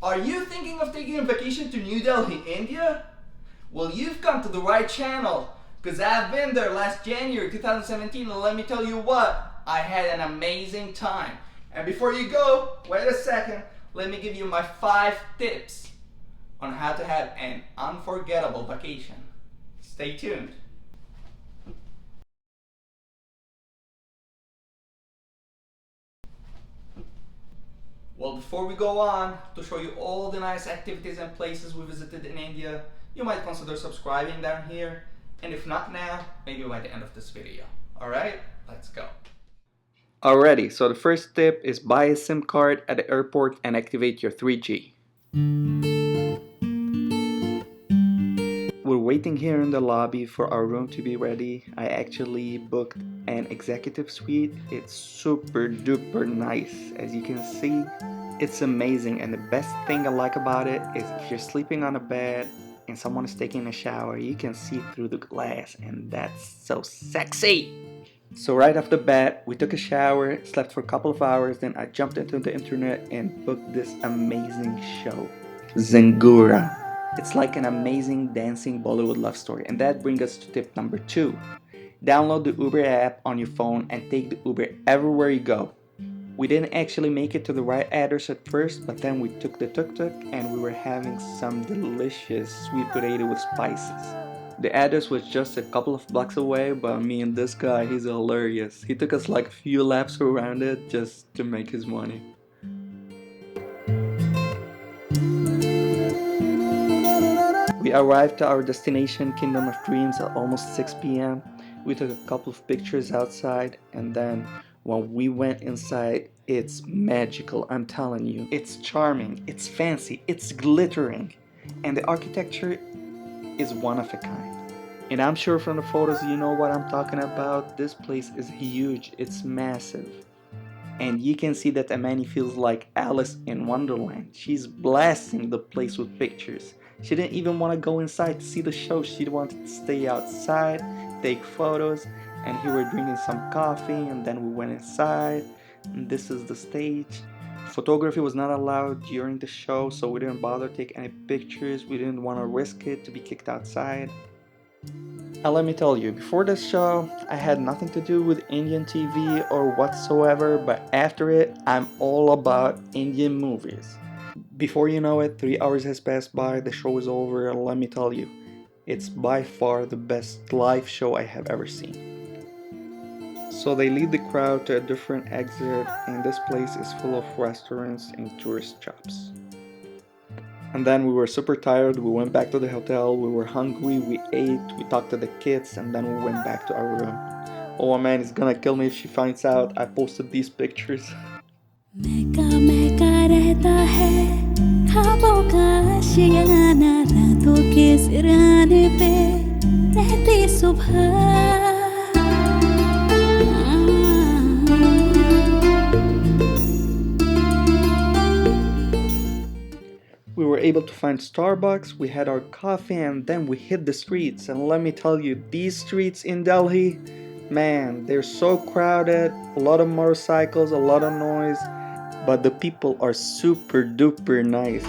Are you thinking of taking a vacation to New Delhi, India? Well, you've come to the right channel, because I've been there last January 2017, and let me tell you what, I had an amazing time. And before you go, wait a second, let me give you my 5 tips on how to have an unforgettable vacation. Stay tuned. Well, before we go on, to show you all the nice activities and places we visited in India, you might consider subscribing down here, and if not now, maybe by the end of this video. Alright, let's go. Alrighty, so the first tip is buy a SIM card at the airport and activate your 3G. We're waiting here in the lobby for our room to be ready. I actually booked an executive suite. It's super duper nice. As you can see, it's amazing, and the best thing I like about it is if you're sleeping on a bed and someone is taking a shower, you can see through the glass, and that's so sexy. So right off the bat, we took a shower, slept for a couple of hours, then I jumped into the internet and booked this amazing show, Zangura. It's like an amazing dancing Bollywood love story, and that brings us to tip number 2. Download the Uber app on your phone and take the Uber everywhere you go. We didn't actually make it to the right address at first, but then we took the tuk-tuk and we were having some delicious sweet potato with spices. The address was just a couple of blocks away, but me and this guy, he's hilarious. He took us like a few laps around it just to make his money. We arrived to our destination, Kingdom of Dreams, at almost 6 p.m. We took a couple of pictures outside, and then when we went inside, it's magical, I'm telling you. It's charming, it's fancy, it's glittering, and the architecture is one of a kind. And I'm sure from the photos you know what I'm talking about. This place is huge, it's massive. And you can see that Amani feels like Alice in Wonderland. She's blasting the place with pictures. She didn't even want to go inside to see the show. She wanted to stay outside, take photos, and here we're drinking some coffee, and then we went inside, and this is the stage. Photography was not allowed during the show, so we didn't bother to take any pictures. We didn't want to risk it to be kicked outside. Now let me tell you, before this show, I had nothing to do with Indian TV or whatsoever, but after it, I'm all about Indian movies. Before you know it, 3 hours has passed by, the show is over, and let me tell you, it's by far the best live show I have ever seen. So they lead the crowd to a different exit, and this place is full of restaurants and tourist shops. And then we were super tired, we went back to the hotel, we were hungry, we ate, we talked to the kids, and then we went back to our room. Oh man, it's gonna kill me if she finds out I posted these pictures. We were able to find Starbucks, we had our coffee, and then we hit the streets. And let me tell you, these streets in Delhi, man, they're so crowded, a lot of motorcycles, a lot of noise, but the people are super duper nice.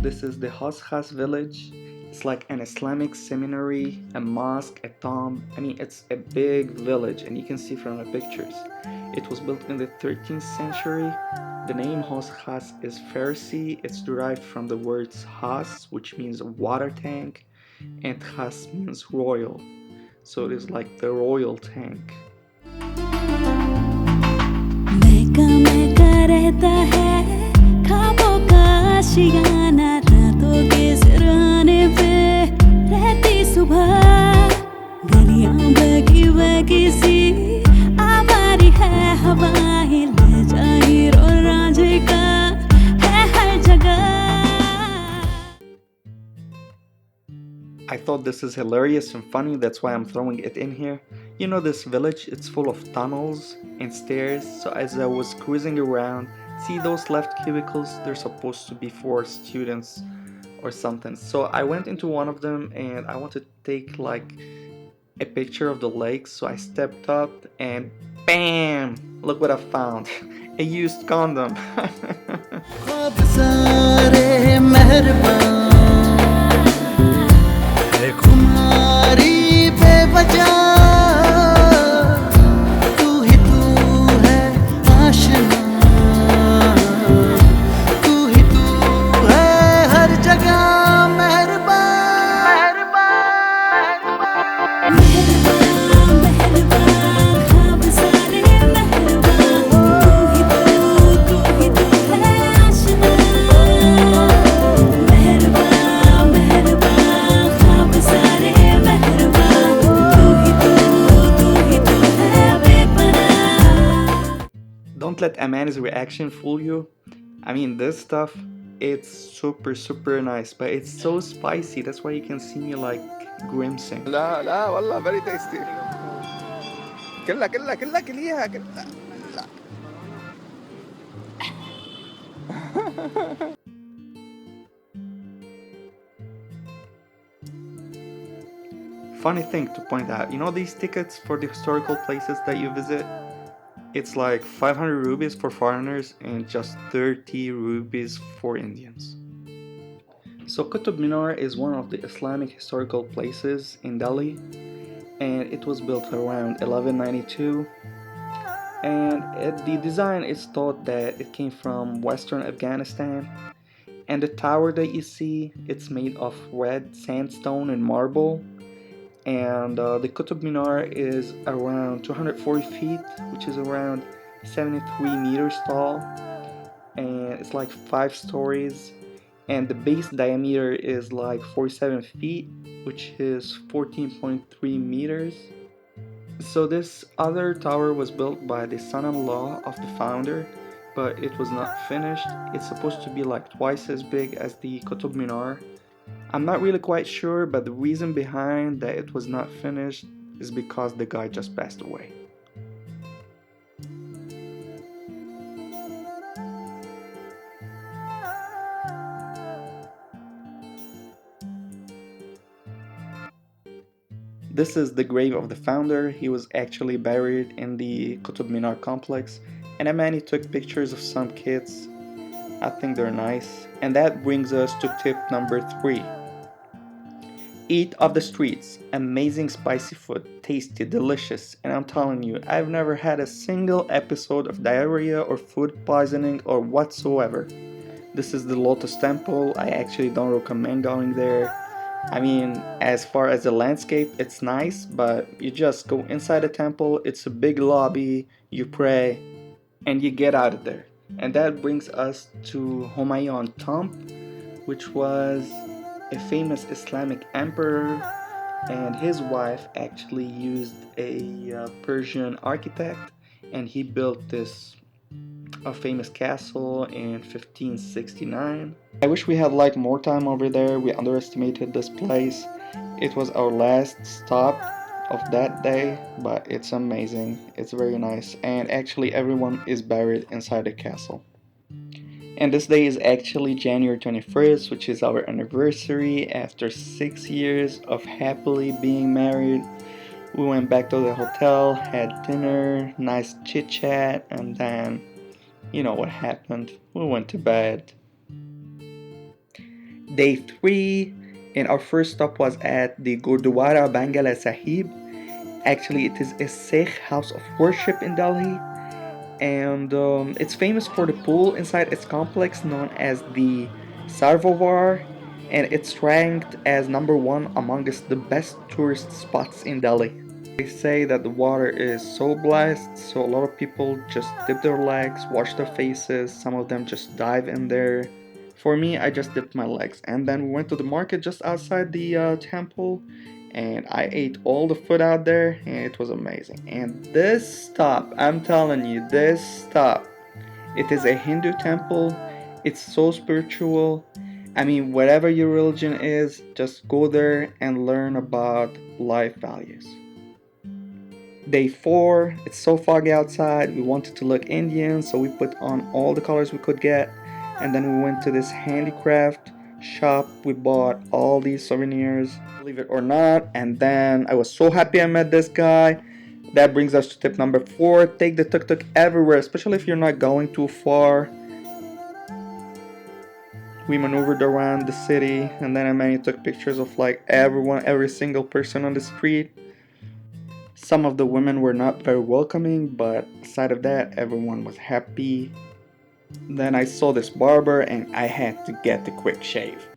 This is the Hauz Khas village. It's like an Islamic seminary, a mosque, a tomb. I mean, it's a big village, and you can see from the pictures. It was built in the 13th century. The name Hauz Khas is Farsi. It's derived from the words Hauz, which means water tank, and Khas means royal. So it is like the royal tank. I thought this is hilarious and funny, that's why I'm throwing it in here. You know, this village, it's full of tunnels and stairs, so as I was cruising around, see those left cubicles? They're supposed to be for students or something. So I went into one of them and I wanted to take like a picture of the lake, so I stepped up and bam! Look what I found. A used condom. Don't let Amani's reaction fool you. I mean, this stuff, it's super nice, but it's so spicy. That's why you can see me like grimacing. لا لا والله very tasty. كلها كليها كلها. Funny thing to point out, you know these tickets for the historical places that you visit? It's like 500 rupees for foreigners and just 30 rupees for Indians. So Qutb Minar is one of the Islamic historical places in Delhi, and it was built around 1192. And the design is thought that it came from Western Afghanistan. And the tower that you see, it's made of red sandstone and marble. And the Qutb Minar is around 240 feet, which is around 73 meters tall, and it's like 5 stories. And the base diameter is like 47 feet, which is 14.3 meters. So this other tower was built by the son-in-law of the founder, but it was not finished. It's supposed to be like twice as big as the Qutb Minar. I'm not really quite sure, but the reason behind that it was not finished is because the guy just passed away. This is the grave of the founder. He was actually buried in the Qutb Minar complex, and Amani took pictures of some kids. I think they're nice. And that brings us to tip number 3. Eat off the streets. Amazing spicy food, tasty, delicious, and I'm telling you, I've never had a single episode of diarrhea or food poisoning or whatsoever. This is the Lotos Temple. I actually don't recommend going there. I mean, as far as the landscape, it's nice, but you just go inside the temple, it's a big lobby, you pray, and you get out of there. And that brings us to Humayun tomb, which was a famous Islamic emperor, and his wife actually used a Persian architect, and he built this a famous castle in 1569. I wish we had like more time over there. We underestimated this place. It was our last stop of that day, but it's amazing. It's very nice, and actually everyone is buried inside the castle. And this day is actually January 21st, which is our anniversary. After 6 years of happily being married, we went back to the hotel, had dinner, nice chit chat, and then you know what happened. We went to bed. Day 3, and our first stop was at the Gurudwara Bangla Sahib. Actually, it is a Sikh house of worship in Delhi, and it's famous for the pool inside its complex known as the Sarvovar, and it's ranked as #1 amongst the best tourist spots in Delhi. They say that the water is so blessed, so a lot of people just dip their legs, wash their faces, some of them just dive in there. For me, I just dipped my legs, and then we went to the market just outside the temple, and I ate all the food out there, and it was amazing. And this stop, I'm telling you, this stop, it is a Hindu temple. It's so spiritual. I mean, whatever your religion is, just go there and learn about life values. Day 4, it's so foggy outside, we wanted to look Indian, so we put on all the colors we could get, and then we went to this handicraft shop. We bought all these souvenirs, believe it or not. And then I was so happy I met this guy. That brings us to tip number 4. Take the tuk-tuk everywhere, especially if you're not going too far. We maneuvered around the city, and then Amani took pictures of like everyone, every single person on the street. Some of the women were not very welcoming, but aside of that, everyone was happy. Then I saw this barber and I had to get the quick shave.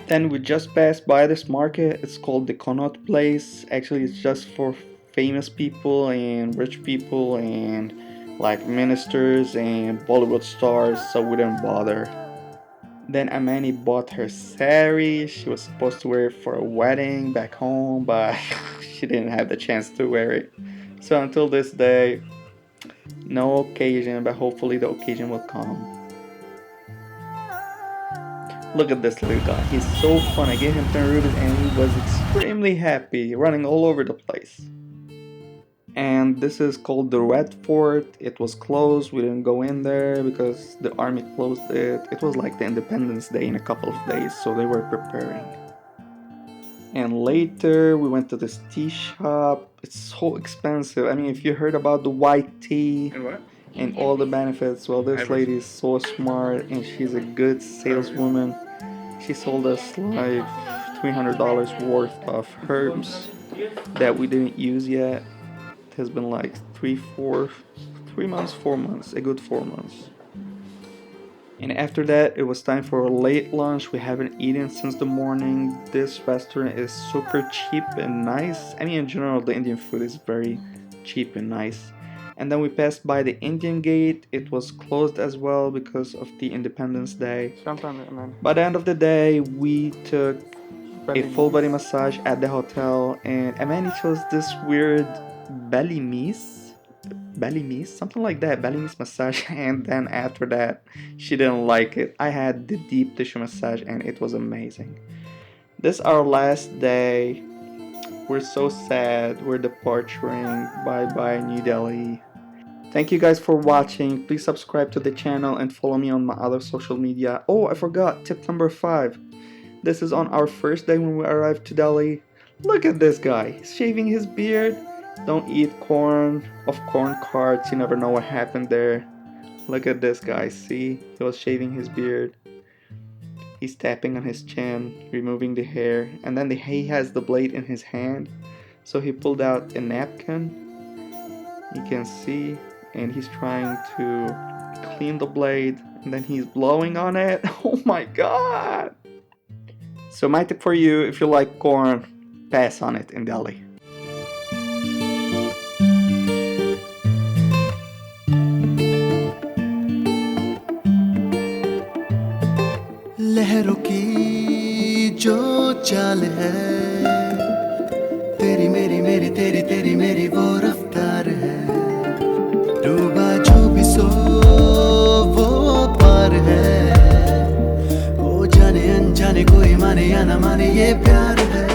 Then we just passed by this market. It's called the Connaught place. Actually, it's just for famous people and rich people and like ministers and Bollywood stars, so we didn't bother. Then Amani bought her sari. She was supposed to wear it for a wedding back home, but she didn't have the chance to wear it. So until this day, no occasion, but hopefully the occasion will come. Look at this little guy. He's so fun. I gave him 10 rupees and he was extremely happy, running all over the place. And this is called the Red Fort. It was closed. We didn't go in there because the army closed it. It was like the Independence Day in a couple of days, so they were preparing. And later we went to this tea shop. It's so expensive. I mean, if you heard about the white tea And what? and all the benefits, well, this lady is so smart and she's a good saleswoman. She sold us like $300 worth of herbs that we didn't use yet. It has been like 4 months, a good 4 months. And after that, it was time for a late lunch. We haven't eaten since the morning. This restaurant is super cheap and nice. I mean, in general, the Indian food is very cheap and nice. And then we passed by the Indian Gate. It was closed as well because of the Independence Day. By the end of the day, we took a full body massage at the hotel, and Amani chose this weird belly meese, something like that, belly meese massage. And then after that, she didn't like it. I had the deep tissue massage, and it was amazing. This is our last day. We're so sad. We're departing. Bye bye, New Delhi. Thank you guys for watching. Please subscribe to the channel and follow me on my other social media. Oh, I forgot, tip number 5. This is on our first day when we arrived to Delhi. Look at this guy, he's shaving his beard. Don't eat corn of corn carts, you never know what happened there. Look at this guy, see? He was shaving his beard. He's tapping on his chin, removing the hair, and then he has the blade in his hand. So he pulled out a napkin, you can see, and he's trying to clean the blade, and then he's blowing on it. Oh my god! So my tip for you, if you like corn, pass on it in Delhi. लहरों की जो चाल है, तेरी मेरी मेरी तेरी तेरी मेरी वो रफ्तार है, डूबा जो भी सो वो पार है, ओ जाने अनजाने कोई माने या ना माने ये प्यार है।